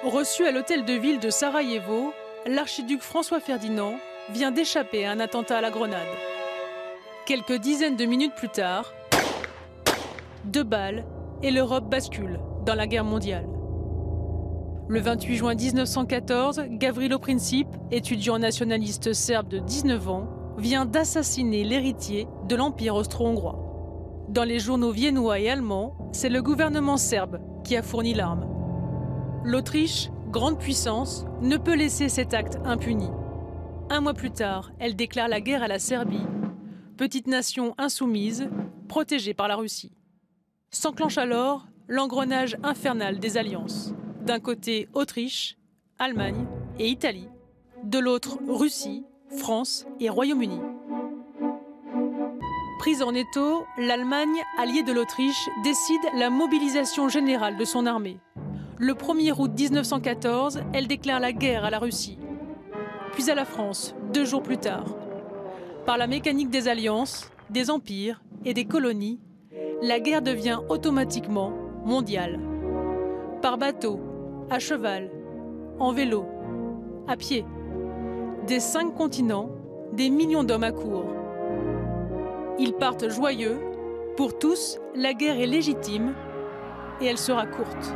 Reçu à l'hôtel de ville de Sarajevo, l'archiduc François Ferdinand vient d'échapper à un attentat à la grenade. Quelques dizaines de minutes plus tard, 2 balles et l'Europe bascule dans la guerre mondiale. Le 28 juin 1914, Gavrilo Princip, étudiant nationaliste serbe de 19 ans, vient d'assassiner l'héritier de l'Empire austro-hongrois. Dans les journaux viennois et allemands, c'est le gouvernement serbe qui a fourni l'arme. L'Autriche, grande puissance, ne peut laisser cet acte impuni. 1 mois plus tard, elle déclare la guerre à la Serbie, petite nation insoumise, protégée par la Russie. S'enclenche alors l'engrenage infernal des alliances. D'un côté, Autriche, Allemagne et Italie. De l'autre, Russie, France et Royaume-Uni. Prise en étau, l'Allemagne, alliée de l'Autriche, décide la mobilisation générale de son armée. Le 1er août 1914, elle déclare la guerre à la Russie. Puis à la France, 2 jours plus tard. Par la mécanique des alliances, des empires et des colonies, la guerre devient automatiquement mondiale. Par bateau, à cheval, en vélo, à pied. Des 5 continents, des millions d'hommes accourent. Ils partent joyeux. Pour tous, la guerre est légitime et elle sera courte.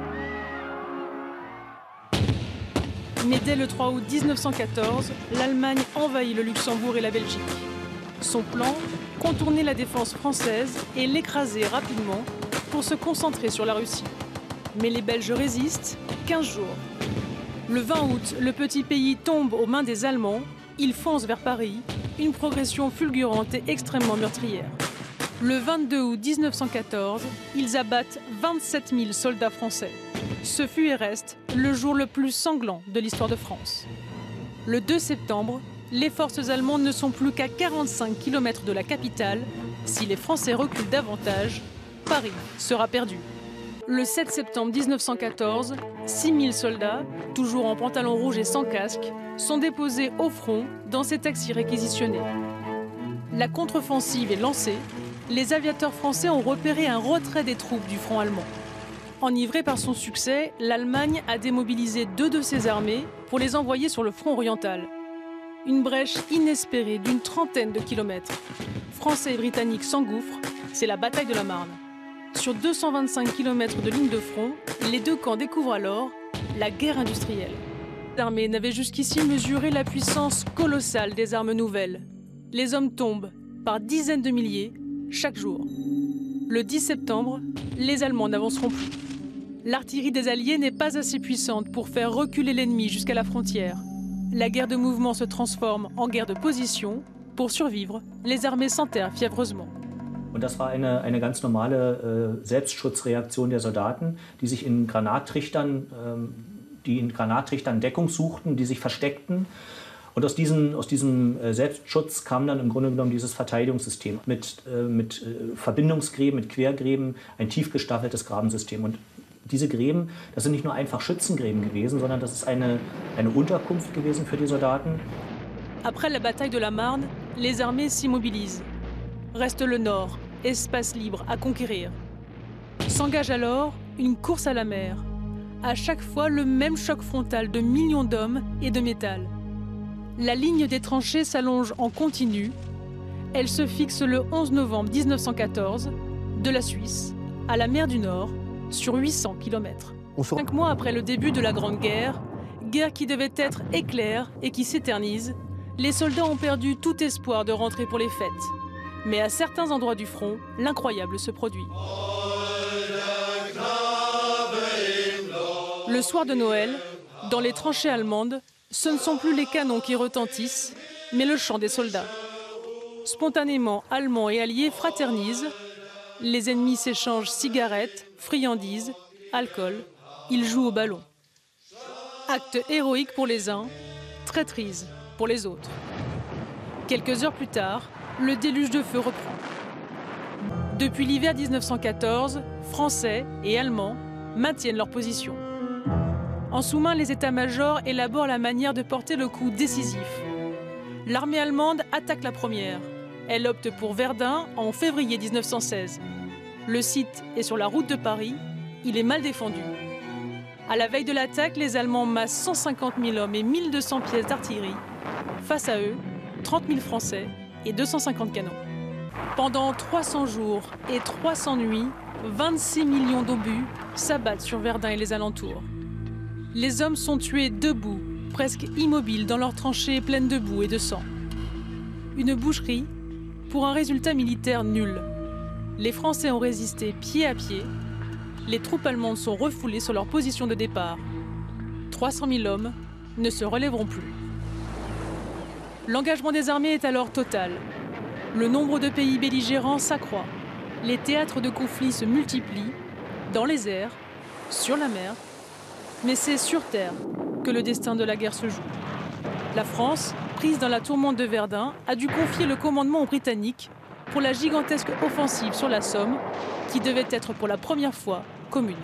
Mais dès le 3 août 1914, l'Allemagne envahit le Luxembourg et la Belgique. Son plan, contourner la défense française et l'écraser rapidement pour se concentrer sur la Russie. Mais les Belges résistent 15 jours. Le 20 août, le petit pays tombe aux mains des Allemands. Ils foncent vers Paris, une progression fulgurante et extrêmement meurtrière. Le 22 août 1914, ils abattent 27 000 soldats français. Ce fut et reste le jour le plus sanglant de l'histoire de France. Le 2 septembre, les forces allemandes ne sont plus qu'à 45 km de la capitale. Si les Français reculent davantage, Paris sera perdu. Le 7 septembre 1914, 6 000 soldats, toujours en pantalon rouge et sans casque, sont déposés au front dans ces taxis réquisitionnés. La contre-offensive est lancée. Les aviateurs français ont repéré un retrait des troupes du front allemand. Enivrée par son succès, l'Allemagne a démobilisé 2 de ses armées pour les envoyer sur le front oriental. Une brèche inespérée d'une trentaine de kilomètres. Français et Britanniques s'engouffrent, c'est la bataille de la Marne. Sur 225 km de ligne de front, les 2 camps découvrent alors la guerre industrielle. L'armée n'avait jusqu'ici mesuré la puissance colossale des armes nouvelles. Les hommes tombent par dizaines de milliers chaque jour. Le 10 septembre, les Allemands n'avanceront plus. L'artillerie des Alliés n'est pas assez puissante pour faire reculer l'ennemi jusqu'à la frontière. La guerre de mouvement se transforme en guerre de position. Pour survivre, les armées s'enterrent fiévreusement. Und das war eine ganz normale Selbstschutzreaktion der Soldaten, die sich in Granattrichtern, Deckung suchten, die sich versteckten. Und aus diesem Selbstschutz kam dann im Grunde genommen dieses Verteidigungssystem mit Verbindungsgräben, mit Quergräben, ein tief gestaffeltes Grabensystem. Und diese Gräben, das sind nicht nur einfach Schützengräben gewesen, sondern das ist eine Unterkunft gewesen für die Soldaten. Après la bataille de la Marne, les armées s'immobilisent. Reste le nord, espace libre à conquérir. S'engage alors une course à la mer. À chaque fois, le même choc frontal de millions d'hommes et de métal. La ligne des tranchées s'allonge en continu. Elle se fixe le 11 novembre 1914, de la Suisse à la mer du Nord, sur 800 km. 5 mois après le début de la Grande Guerre, guerre qui devait être éclair et qui s'éternise, les soldats ont perdu tout espoir de rentrer pour les fêtes. Mais à certains endroits du front, l'incroyable se produit. Le soir de Noël, dans les tranchées allemandes, ce ne sont plus les canons qui retentissent, mais le chant des soldats. Spontanément, Allemands et Alliés fraternisent. Les ennemis s'échangent cigarettes, friandises, alcool. Ils jouent au ballon. Acte héroïque pour les uns, traîtrise pour les autres. Quelques heures plus tard, le déluge de feu reprend. Depuis l'hiver 1914, Français et Allemands maintiennent leur position. En sous-main, les états-majors élaborent la manière de porter le coup décisif. L'armée allemande attaque la première. Elle opte pour Verdun en février 1916. Le site est sur la route de Paris. Il est mal défendu. À la veille de l'attaque, les Allemands massent 150 000 hommes et 1200 pièces d'artillerie. Face à eux, 30 000 Français et 250 canons. Pendant 300 jours et 300 nuits, 26 millions d'obus s'abattent sur Verdun et les alentours. Les hommes sont tués debout, presque immobiles dans leurs tranchées pleines de boue et de sang. Une boucherie pour un résultat militaire nul. Les Français ont résisté pied à pied. Les troupes allemandes sont refoulées sur leur position de départ. 300 000 hommes ne se relèveront plus. L'engagement des armées est alors total. Le nombre de pays belligérants s'accroît. Les théâtres de conflit se multiplient, dans les airs, sur la mer. Mais c'est sur terre que le destin de la guerre se joue. La France, prise dans la tourmente de Verdun, a dû confier le commandement aux Britanniques pour la gigantesque offensive sur la Somme, qui devait être pour la première fois commune.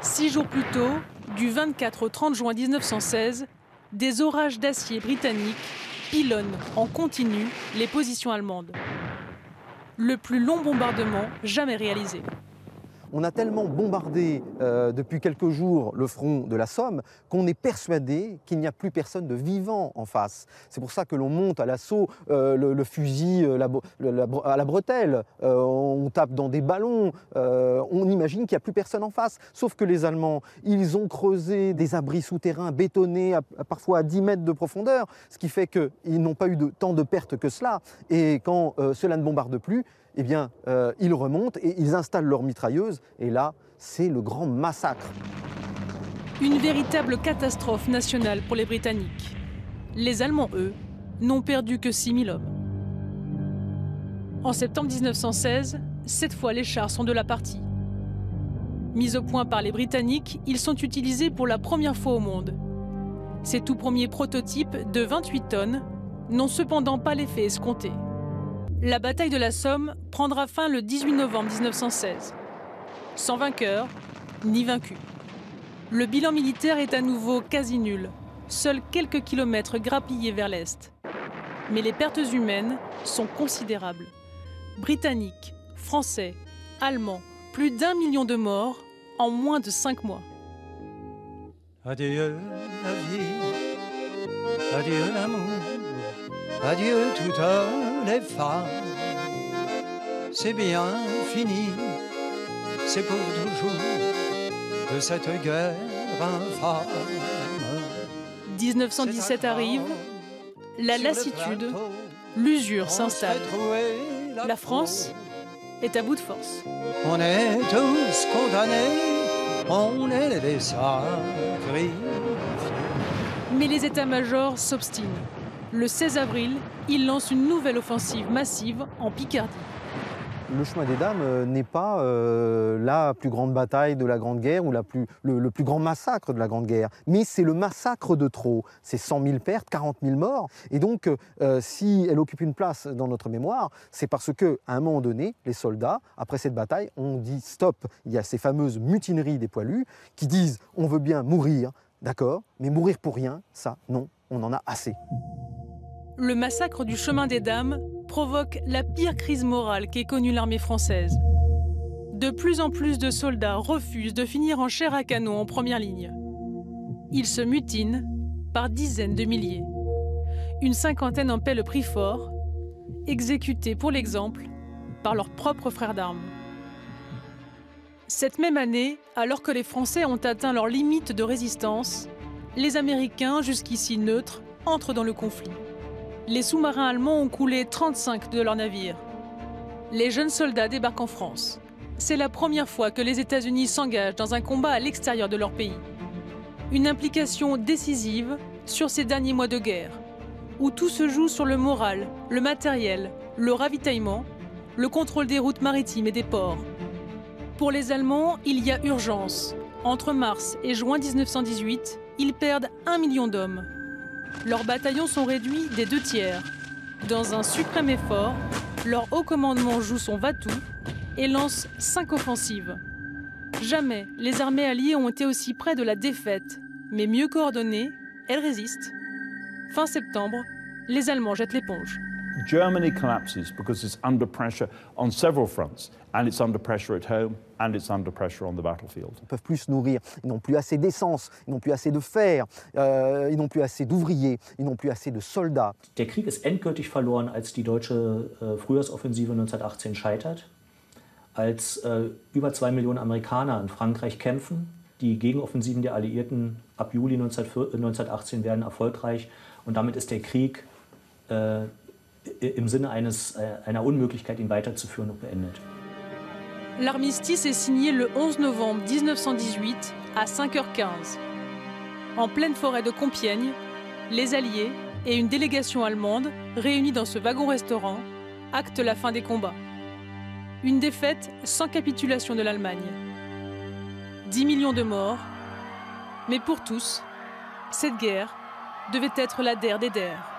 6 jours plus tôt, du 24 au 30 juin 1916, des orages d'acier britanniques pilonnent en continu les positions allemandes. Le plus long bombardement jamais réalisé. On a tellement bombardé depuis quelques jours le front de la Somme qu'on est persuadé qu'il n'y a plus personne de vivant en face. C'est pour ça que l'on monte à l'assaut le fusil à la bretelle, on tape dans des ballons, on imagine qu'il n'y a plus personne en face. Sauf que les Allemands, ils ont creusé des abris souterrains bétonnés parfois à 10 mètres de profondeur, ce qui fait qu'ils n'ont pas eu tant de pertes que cela. Et quand cela ne bombarde plus, eh bien, ils remontent et ils installent leurs mitrailleuses. Et là, c'est le grand massacre. Une véritable catastrophe nationale pour les Britanniques. Les Allemands, eux, n'ont perdu que 6 000 hommes. En septembre 1916, cette fois, les chars sont de la partie. Mis au point par les Britanniques, ils sont utilisés pour la première fois au monde. Ces tout premiers prototypes de 28 tonnes n'ont cependant pas l'effet escompté. La bataille de la Somme prendra fin le 18 novembre 1916. Sans vainqueur, ni vaincu. Le bilan militaire est à nouveau quasi nul. Seuls quelques kilomètres grappillés vers l'est. Mais les pertes humaines sont considérables. Britanniques, Français, Allemands, plus d'1 million de morts en moins de 5 mois. Adieu la vie, adieu l'amour, adieu toutes les femmes. C'est bien fini, c'est pour toujours de cette guerre infâme. 1917 arrive, la lassitude, l'usure s'installe. La France est à bout de force. On est tous condamnés, on est des sacrifiés. Mais les états-majors s'obstinent. Le 16 avril, ils lancent une nouvelle offensive massive en Picardie. Le chemin des dames n'est pas la plus grande bataille de la Grande Guerre ou le plus grand massacre de la Grande Guerre, mais c'est le massacre de trop. C'est 100 000 pertes, 40 000 morts. Et donc, si elle occupe une place dans notre mémoire, c'est parce qu'à un moment donné, les soldats, après cette bataille, ont dit stop. Il y a ces fameuses mutineries des poilus qui disent on veut bien mourir, d'accord, mais mourir pour rien, ça, non, on en a assez. Le massacre du chemin des dames provoque la pire crise morale qu'ait connue l'armée française. De plus en plus de soldats refusent de finir en chair à canon en première ligne. Ils se mutinent par dizaines de milliers. Une cinquantaine en paient le prix fort, exécutés pour l'exemple par leurs propres frères d'armes. Cette même année, alors que les Français ont atteint leur limite de résistance, les Américains, jusqu'ici neutres, entrent dans le conflit. Les sous-marins allemands ont coulé 35 de leurs navires. Les jeunes soldats débarquent en France. C'est la première fois que les États-Unis s'engagent dans un combat à l'extérieur de leur pays. Une implication décisive sur ces derniers mois de guerre, où tout se joue sur le moral, le matériel, le ravitaillement, le contrôle des routes maritimes et des ports. Pour les Allemands, il y a urgence. Entre mars et juin 1918, ils perdent 1 million d'hommes. Leurs bataillons sont réduits des 2/3. Dans un suprême effort, leur haut commandement joue son va-tout et lance 5 offensives. Jamais les armées alliées ont été aussi près de la défaite, mais mieux coordonnées, elles résistent. Fin septembre, les Allemands jettent l'éponge. Germany collapses because it's under pressure on several fronts, and it's under pressure at home, and it's under pressure on the battlefield. Ils ne peuvent plus se nourrir, ils n'ont plus assez d'essence, ils n'ont plus assez de fer, ils n'ont plus assez d'ouvriers, ils n'ont plus assez de soldats. Der Krieg ist endgültig verloren, als die deutsche Frühjahrsoffensive 1918 scheitert, als über 2 Millionen Amerikaner in Frankreich kämpfen. Die Gegenoffensiven der Alliierten ab Juli 1918 werden erfolgreich und damit ist der Krieg im Sinne einer Unmöglichkeit, ihn weiterzuführen, noch beendet. L'armistice est signé le 11 novembre 1918 à 5h15. En pleine forêt de Compiègne, les Alliés et une délégation allemande réunie dans ce wagon-restaurant actent la fin des combats. Une défaite sans capitulation de l'Allemagne. 10 millions de morts, mais pour tous, cette guerre devait être la der des der.